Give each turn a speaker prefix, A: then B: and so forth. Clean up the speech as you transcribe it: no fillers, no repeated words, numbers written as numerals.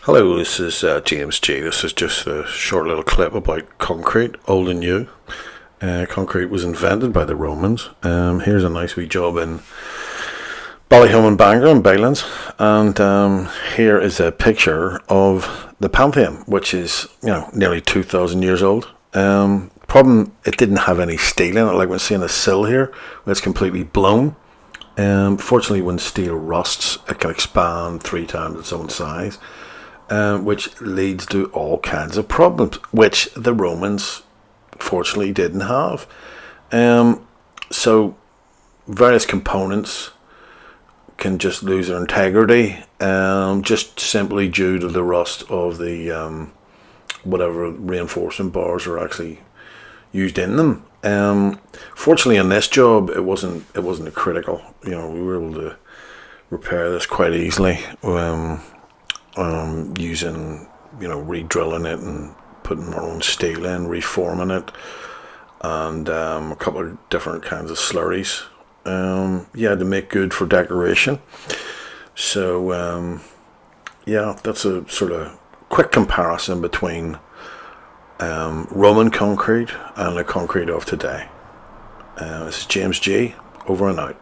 A: Hello, this is James G. This is just a short little clip about concrete, old and new. Concrete was invented by the Romans. Here's a nice wee job in Ballyholme and Bangor in Baylands, and here is a picture of the Pantheon, which is nearly 2,000 years old. Problem, it didn't have any steel in it, like we're seeing a sill here, where it's completely blown. Fortunately, when steel rusts, it can expand 3 times its own size. Which leads to all kinds of problems, which the Romans fortunately didn't have. So various components can just lose their integrity, just simply due to the rust of the whatever reinforcement bars are actually used in them. Fortunately, on this job, it wasn't a critical. We were able to repair this quite easily. Using re-drilling it and putting our own steel in, reforming it, and a couple of different kinds of slurries to make good for decoration. So that's a sort of quick comparison between Roman concrete and the concrete of today. This is James G. Over and out.